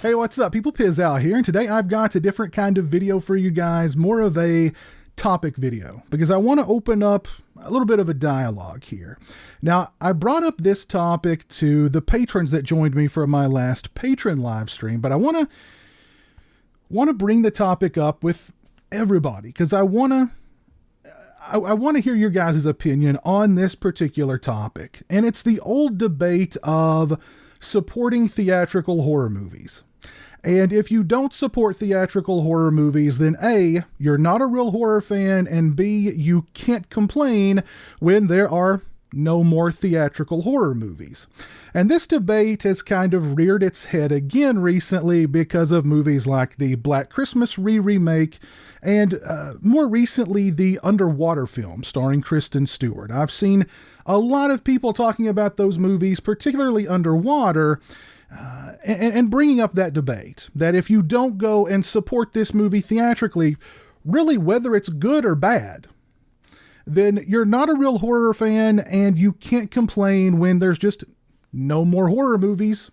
Hey, what's up? People Pizowell here, and today I've got a different kind of video for you guys, more of a topic video, because I want to open up a little bit of a dialogue here. Now, I brought up this topic to the patrons that joined me for my last Patron live stream, but I want to bring the topic up with everybody, because I want to hear your guys' opinion on this particular topic, and it's the old debate of supporting theatrical horror movies. And if you don't support theatrical horror movies, then A, you're not a real horror fan, and B, you can't complain when there are no more theatrical horror movies. And this debate has kind of reared its head again recently because of movies like the Black Christmas remake and more recently the Underwater film starring Kristen Stewart. I've seen a lot of people talking about those movies, particularly Underwater, and bringing up that debate, that if you don't go and support this movie theatrically, really whether it's good or bad, then you're not a real horror fan and you can't complain when there's just no more horror movies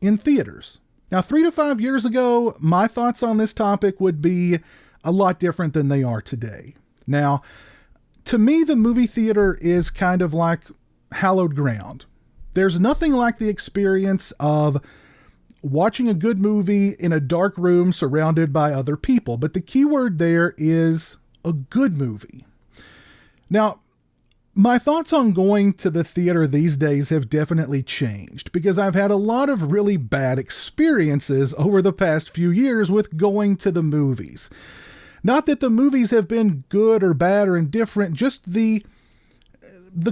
in theaters. Now, 3 to 5 years ago, my thoughts on this topic would be a lot different than they are today. Now, to me, the movie theater is kind of like hallowed ground. There's nothing like the experience of watching a good movie in a dark room surrounded by other people. But the key word there is a good movie. Now, my thoughts on going to the theater these days have definitely changed because I've had a lot of really bad experiences over the past few years with going to the movies. Not that the movies have been good or bad or indifferent, just the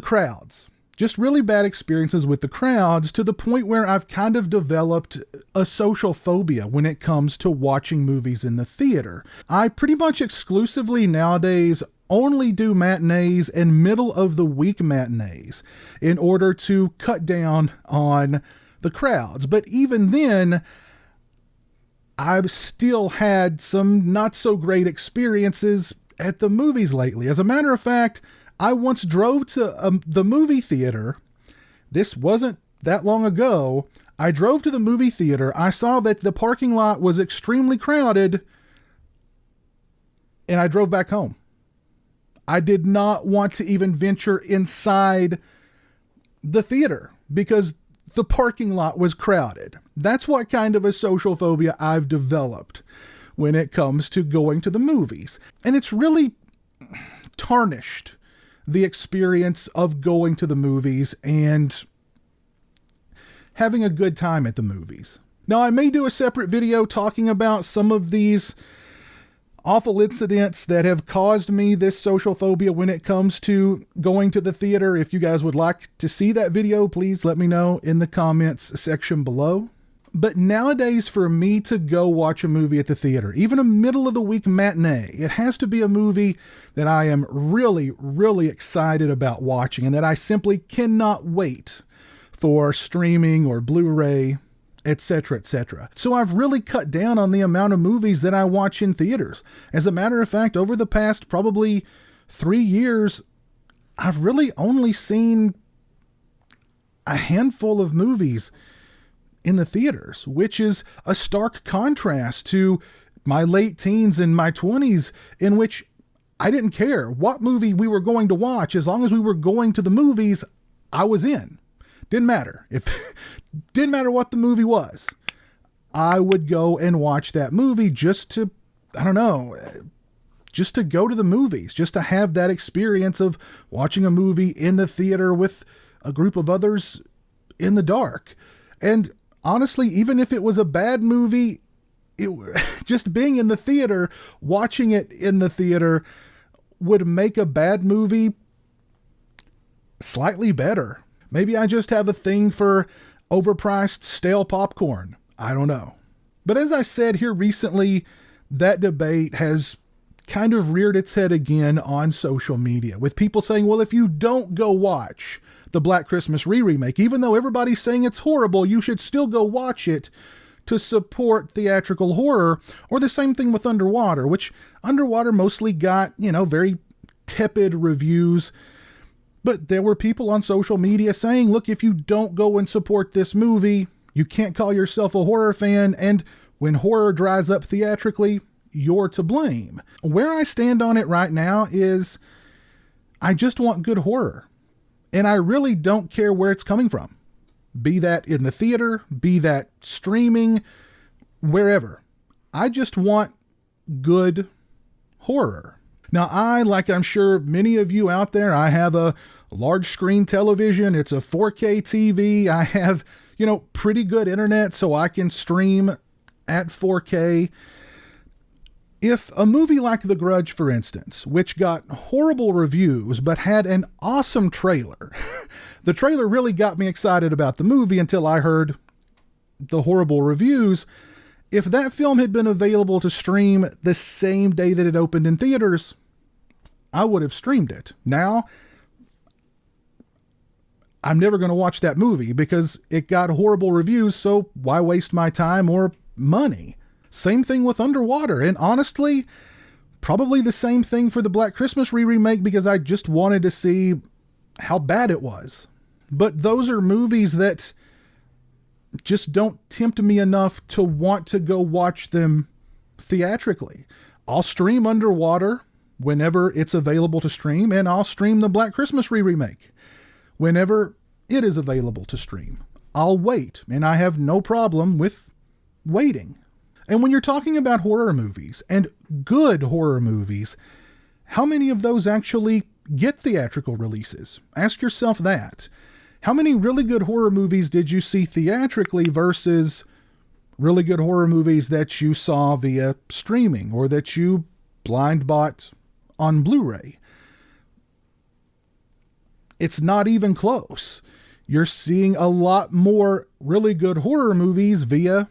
crowds. Just really bad experiences with the crowds to the point where I've kind of developed a social phobia when it comes to watching movies in the theater. I pretty much exclusively nowadays only do matinees and middle of the week matinees in order to cut down on the crowds. But even then, I've still had some not so great experiences at the movies lately. As a matter of fact, I once drove to the movie theater. This wasn't that long ago. I drove to the movie theater. I saw that the parking lot was extremely crowded, and I drove back home. I did not want to even venture inside the theater because the parking lot was crowded. That's what kind of a social phobia I've developed when it comes to going to the movies. And it's really tarnished the experience of going to the movies and having a good time at the movies. Now, I may do a separate video talking about some of these awful incidents that have caused me this social phobia when it comes to going to the theater. If you guys would like to see that video, please let me know in the comments section below. But nowadays, for me to go watch a movie at the theater, even a middle of the week matinee, it has to be a movie that I am really, really excited about watching and that I simply cannot wait for streaming or Blu-ray, etc., etc. So I've really cut down on the amount of movies that I watch in theaters. As a matter of fact, over the past probably 3 years, I've really only seen a handful of movies in the theaters, which is a stark contrast to my late teens and my 20s, in which I didn't care what movie we were going to watch. As long as we were going to the movies, I was in. Didn't matter. Didn't matter what the movie was. I would go and watch that movie just to, just to go to the movies, just to have that experience of watching a movie in the theater with a group of others in the dark. And honestly, even if it was a bad movie, just being in the theater, watching it in the theater would make a bad movie slightly better. Maybe I just have a thing for overpriced stale popcorn. I don't know. But as I said here recently, that debate has kind of reared its head again on social media, with people saying, well, if you don't go watch the Black Christmas remake, even though everybody's saying it's horrible, you should still go watch it to support theatrical horror. Or the same thing with Underwater, which Underwater mostly got, very tepid reviews. But there were people on social media saying, look, if you don't go and support this movie, You can't call yourself a horror fan, and when horror dries up theatrically, you're to blame. Where I stand on it right now is I just want good horror. And I really don't care where it's coming from. Be that in the theater, be that streaming, wherever. I just want good horror. Now, like I'm sure many of you out there, I have a large screen television. It's a 4K TV. I have, pretty good internet so I can stream at 4K. If a movie like The Grudge, for instance, which got horrible reviews but had an awesome trailer, the trailer really got me excited about the movie until I heard the horrible reviews. If that film had been available to stream the same day that it opened in theaters, I would have streamed it. Now, I'm never going to watch that movie because it got horrible reviews, so why waste my time or money? Same thing with Underwater, and honestly, probably the same thing for the Black Christmas remake because I just wanted to see how bad it was. But those are movies that just don't tempt me enough to want to go watch them theatrically. I'll stream Underwater whenever it's available to stream, and I'll stream the Black Christmas remake whenever it is available to stream. I'll wait, and I have no problem with waiting. And when you're talking about horror movies, and good horror movies, how many of those actually get theatrical releases? Ask yourself that. How many really good horror movies did you see theatrically versus really good horror movies that you saw via streaming or that you blind bought on Blu-ray? It's not even close. You're seeing a lot more really good horror movies via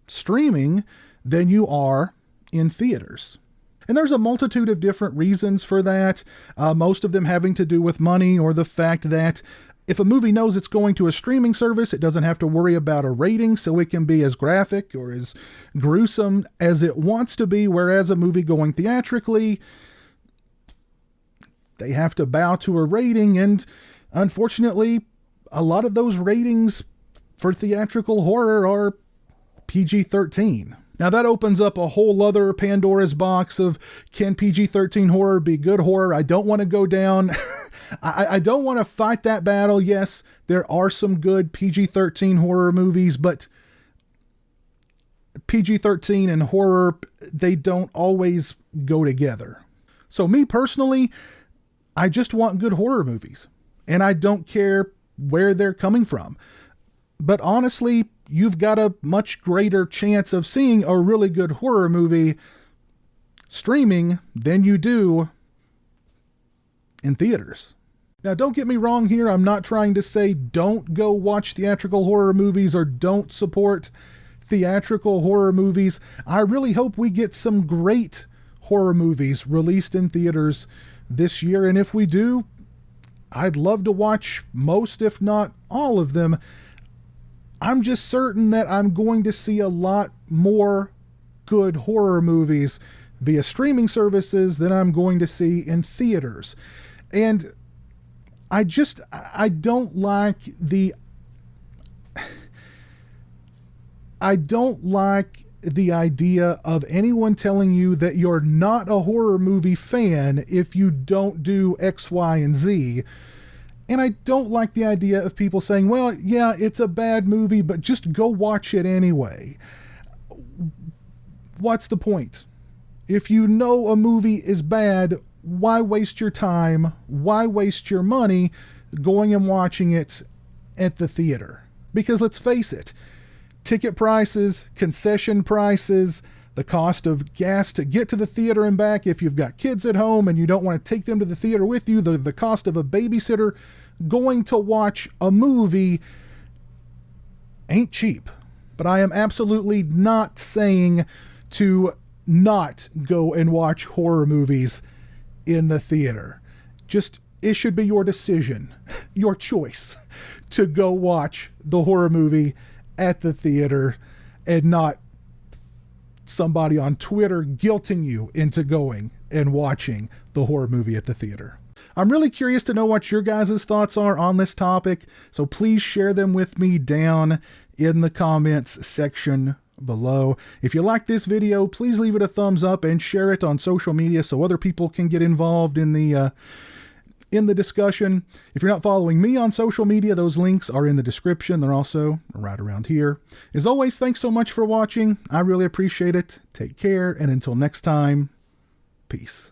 streaming than you are in theaters. And there's a multitude of different reasons for that, most of them having to do with money or the fact that if a movie knows it's going to a streaming service, it doesn't have to worry about a rating, so it can be as graphic or as gruesome as it wants to be, whereas a movie going theatrically, they have to bow to a rating, and unfortunately, a lot of those ratings for theatrical horror are PG-13. Now that opens up a whole other Pandora's box of, can PG-13 horror be good horror? I don't want to go down. I don't want to fight that battle. Yes, there are some good PG-13 horror movies, but PG-13 and horror, they don't always go together. So me personally, I just want good horror movies, and I don't care where they're coming from. But honestly, you've got a much greater chance of seeing a really good horror movie streaming than you do in theaters. Now, don't get me wrong here. I'm not trying to say don't go watch theatrical horror movies or don't support theatrical horror movies. I really hope we get some great horror movies released in theaters this year. And if we do, I'd love to watch most, if not all of them. I'm just certain that I'm going to see a lot more good horror movies via streaming services than I'm going to see in theaters. And I don't like the idea of anyone telling you that you're not a horror movie fan if you don't do X, Y, and Z. And I don't like the idea of people saying, well, yeah, it's a bad movie, but just go watch it anyway. What's the point? If you know a movie is bad, why waste your time? Why waste your money going and watching it at the theater? Because let's face it, ticket prices, concession prices, the cost of gas to get to the theater and back, if you've got kids at home and you don't want to take them to the theater with you, the cost of a babysitter going to watch a movie ain't cheap. But I am absolutely not saying to not go and watch horror movies in the theater. It should be your decision, your choice, to go watch the horror movie at the theater and not somebody on Twitter guilting you into going and watching the horror movie at the theater. I'm really curious to know what your guys' thoughts are on this topic, so please share them with me down in the comments section below. If you like this video, please leave it a thumbs up and share it on social media so other people can get involved in the discussion. If you're not following me on social media, those links are in the description. They're also right around here. As always, thanks so much for watching. I really appreciate it. Take care, and until next time, peace.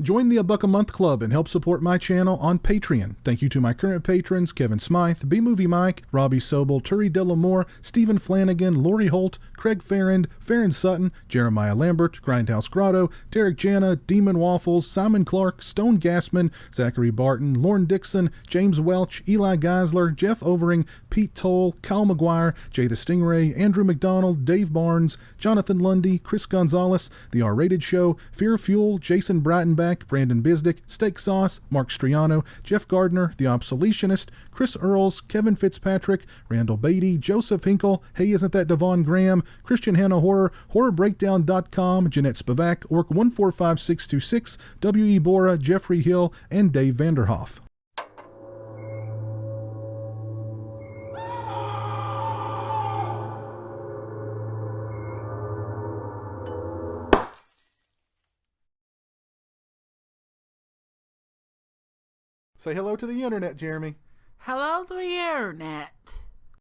Join the $1 a Month Club and help support my channel on Patreon. Thank you to my current patrons, Kevin Smythe, B-Movie Mike, Robbie Sobel, Turi Delamore, Stephen Flanagan, Lori Holt, Craig Farron, Farron Sutton, Jeremiah Lambert, Grindhouse Grotto, Derek Jana, Demon Waffles, Simon Clark, Stone Gassman, Zachary Barton, Lauren Dixon, James Welch, Eli Geisler, Jeff Overing, Pete Toll, Kyle McGuire, Jay the Stingray, Andrew McDonald, Dave Barnes, Jonathan Lundy, Chris Gonzalez, The R-Rated Show, Fear Fuel, Jason Breitenbach, Brandon Bisdick, Steak Sauce, Mark Striano, Jeff Gardner, The Obsoletionist, Chris Earls, Kevin Fitzpatrick, Randall Beatty, Joseph Hinkle, Hey Isn't That Devon Graham, Christian Hannah Horror, HorrorBreakdown.com, Jeanette Spivak, Orc 145626, W.E. Bora, Jeffrey Hill, and Dave Vanderhoff. Say hello to the internet, Jeremy. Hello to the internet.